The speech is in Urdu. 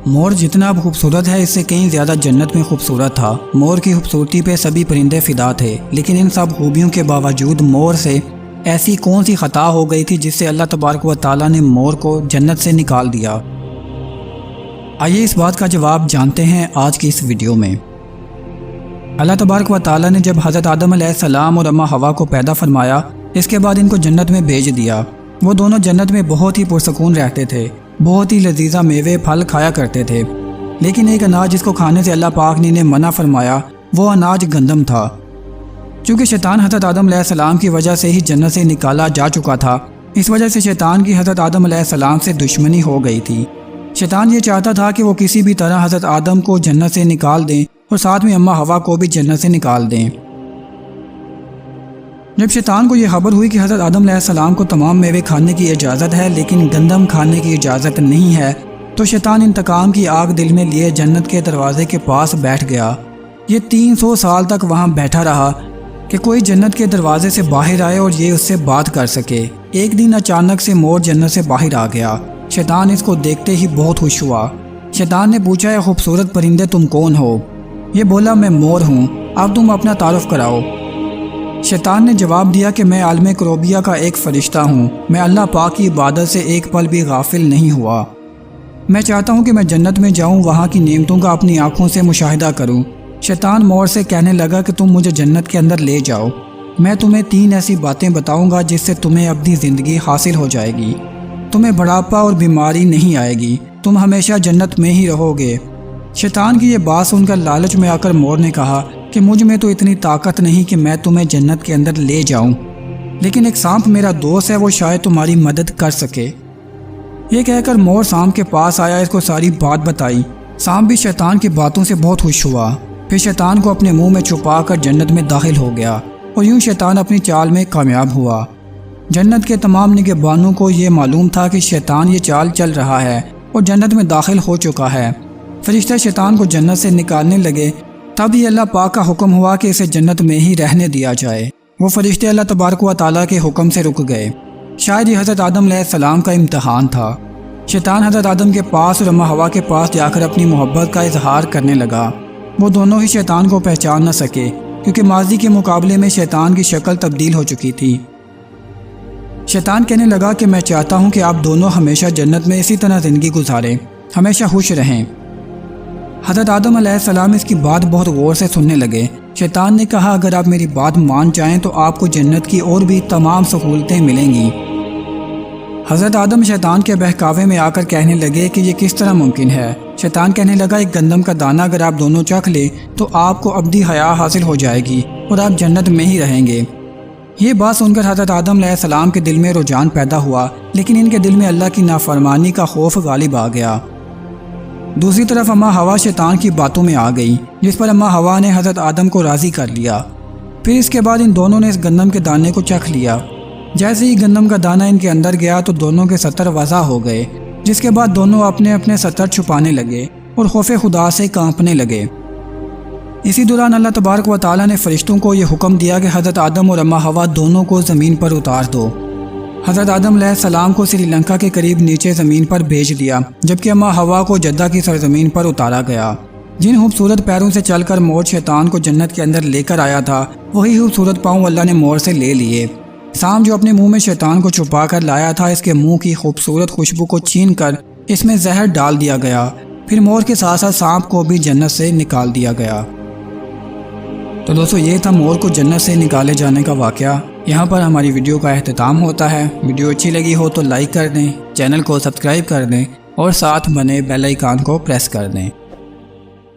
مور جتنا اب خوبصورت ہے اس سے کہیں زیادہ جنت میں خوبصورت تھا۔ مور کی خوبصورتی پہ سبھی پرندے فدا تھے، لیکن ان سب خوبیوں کے باوجود مور سے ایسی کون سی خطا ہو گئی تھی جس سے اللہ تبارک و تعالیٰ نے مور کو جنت سے نکال دیا؟ آئیے اس بات کا جواب جانتے ہیں آج کی اس ویڈیو میں۔ اللہ تبارک و تعالیٰ نے جب حضرت آدم علیہ السلام اور اماں حوا کو پیدا فرمایا، اس کے بعد ان کو جنت میں بھیج دیا۔ وہ دونوں جنت میں بہت ہی پرسکون رہتے تھے، بہت ہی لذیذہ میوے پھل کھایا کرتے تھے، لیکن ایک اناج جس کو کھانے سے اللہ پاک نے انہیں منع فرمایا وہ اناج گندم تھا۔ چونکہ شیطان حضرت آدم علیہ السلام کی وجہ سے ہی جنت سے نکالا جا چکا تھا، اس وجہ سے شیطان کی حضرت آدم علیہ السلام سے دشمنی ہو گئی تھی۔ شیطان یہ چاہتا تھا کہ وہ کسی بھی طرح حضرت آدم کو جنت سے نکال دیں اور ساتھ میں اماں حوا کو بھی جنت سے نکال دیں۔ جب شیطان کو یہ خبر ہوئی کہ حضرت آدم علیہ السلام کو تمام میوے کھانے کی اجازت ہے لیکن گندم کھانے کی اجازت نہیں ہے، تو شیطان انتقام کی آگ دل میں لیے جنت کے دروازے کے پاس بیٹھ گیا۔ یہ 300 سال تک وہاں بیٹھا رہا کہ کوئی جنت کے دروازے سے باہر آئے اور یہ اس سے بات کر سکے۔ ایک دن اچانک سے مور جنت سے باہر آ گیا۔ شیطان اس کو دیکھتے ہی بہت خوش ہوا۔ شیطان نے پوچھا، اے خوبصورت پرندے تم کون ہو؟ یہ بولا، میں مور ہوں، اب تم اپنا تعارف کراؤ۔ شیطان نے جواب دیا کہ میں عالم کروبیہ کا ایک فرشتہ ہوں، میں اللہ پاک کی عبادت سے ایک پل بھی غافل نہیں ہوا۔ میں چاہتا ہوں کہ میں جنت میں جاؤں، وہاں کی نعمتوں کا اپنی آنکھوں سے مشاہدہ کروں۔ شیطان مور سے کہنے لگا کہ تم مجھے جنت کے اندر لے جاؤ، میں تمہیں 3 ایسی باتیں بتاؤں گا جس سے تمہیں اپنی زندگی حاصل ہو جائے گی، تمہیں بڑھاپا اور بیماری نہیں آئے گی، تم ہمیشہ جنت میں ہی رہو گے۔ شیطان کی یہ بات سن کر لالچ میں آ کر مور نے کہا کہ مجھ میں تو اتنی طاقت نہیں کہ میں تمہیں جنت کے اندر لے جاؤں، لیکن ایک سانپ میرا دوست ہے، وہ شاید تمہاری مدد کر سکے۔ یہ کہہ کر مور سانپ کے پاس آیا، اس کو ساری بات بتائی۔ سانپ بھی شیطان کی باتوں سے بہت خوش ہوا، پھر شیطان کو اپنے منہ میں چھپا کر جنت میں داخل ہو گیا اور یوں شیطان اپنی چال میں کامیاب ہوا۔ جنت کے تمام نگہبانوں کو یہ معلوم تھا کہ شیطان یہ چال چل رہا ہے اور جنت میں داخل ہو چکا ہے۔ فرشتے شیطان کو جنت سے نکالنے لگے، تب ہی اللہ پاک کا حکم ہوا کہ اسے جنت میں ہی رہنے دیا جائے۔ وہ فرشتے اللہ تبارک و تعالیٰ کے حکم سے رک گئے۔ شاید یہ حضرت آدم علیہ السلام کا امتحان تھا۔ شیطان حضرت آدم کے پاس اور اماں حوا کے پاس جا کر اپنی محبت کا اظہار کرنے لگا۔ وہ دونوں ہی شیطان کو پہچان نہ سکے کیونکہ ماضی کے مقابلے میں شیطان کی شکل تبدیل ہو چکی تھی۔ شیطان کہنے لگا کہ میں چاہتا ہوں کہ آپ دونوں ہمیشہ جنت میں اسی طرح زندگی گزاریں، ہمیشہ خوش رہیں۔ حضرت آدم علیہ السلام اس کی بات بہت غور سے سننے لگے۔ شیطان نے کہا، اگر آپ میری بات مان جائیں تو آپ کو جنت کی اور بھی تمام سہولتیں ملیں گی۔ حضرت آدم شیطان کے بہکاوے میں آ کر کہنے لگے کہ یہ کس طرح ممکن ہے؟ شیطان کہنے لگا، ایک گندم کا دانہ اگر آپ دونوں چکھ لیں تو آپ کو ابدی حیا حاصل ہو جائے گی اور آپ جنت میں ہی رہیں گے۔ یہ بات سن کر حضرت آدم علیہ السلام کے دل میں رجحان پیدا ہوا، لیکن ان کے دل میں اللہ کی نافرمانی کا خوف غالب آ گیا۔ دوسری طرف اماں حوا شیطان کی باتوں میں آ گئی، جس پر اماں حوا نے حضرت آدم کو راضی کر لیا۔ پھر اس کے بعد ان دونوں نے اس گندم کے دانے کو چکھ لیا۔ جیسے ہی گندم کا دانہ ان کے اندر گیا تو دونوں کے ستر وضع ہو گئے، جس کے بعد دونوں اپنے اپنے ستر چھپانے لگے اور خوف خدا سے کانپنے لگے۔ اسی دوران اللہ تبارک و تعالیٰ نے فرشتوں کو یہ حکم دیا کہ حضرت آدم اور اماں حوا دونوں کو زمین پر اتار دو۔ حضرت آدم علیہ السلام کو سری لنکا کے قریب نیچے زمین پر بھیج دیا، جبکہ اماں حوا کو جدہ کی سرزمین پر اتارا گیا۔ جن خوبصورت پیروں سے چل کر مور شیطان کو جنت کے اندر لے کر آیا تھا، وہی خوبصورت پاؤں اللہ نے مور سے لے لیے۔ سانپ جو اپنے منہ میں شیطان کو چھپا کر لایا تھا، اس کے منہ کی خوبصورت خوشبو کو چھین کر اس میں زہر ڈال دیا گیا۔ پھر مور کے ساتھ ساتھ سانپ کو بھی جنت سے نکال دیا گیا۔ تو دوستو، یہ تھا مور کو جنت سے نکالے جانے کا واقعہ۔ یہاں پر ہماری ویڈیو کا اختتام ہوتا ہے۔ ویڈیو اچھی لگی ہو تو لائک کر دیں، چینل کو سبسکرائب کر دیں اور ساتھ بنے بیل آئیکن کو پریس کر دیں۔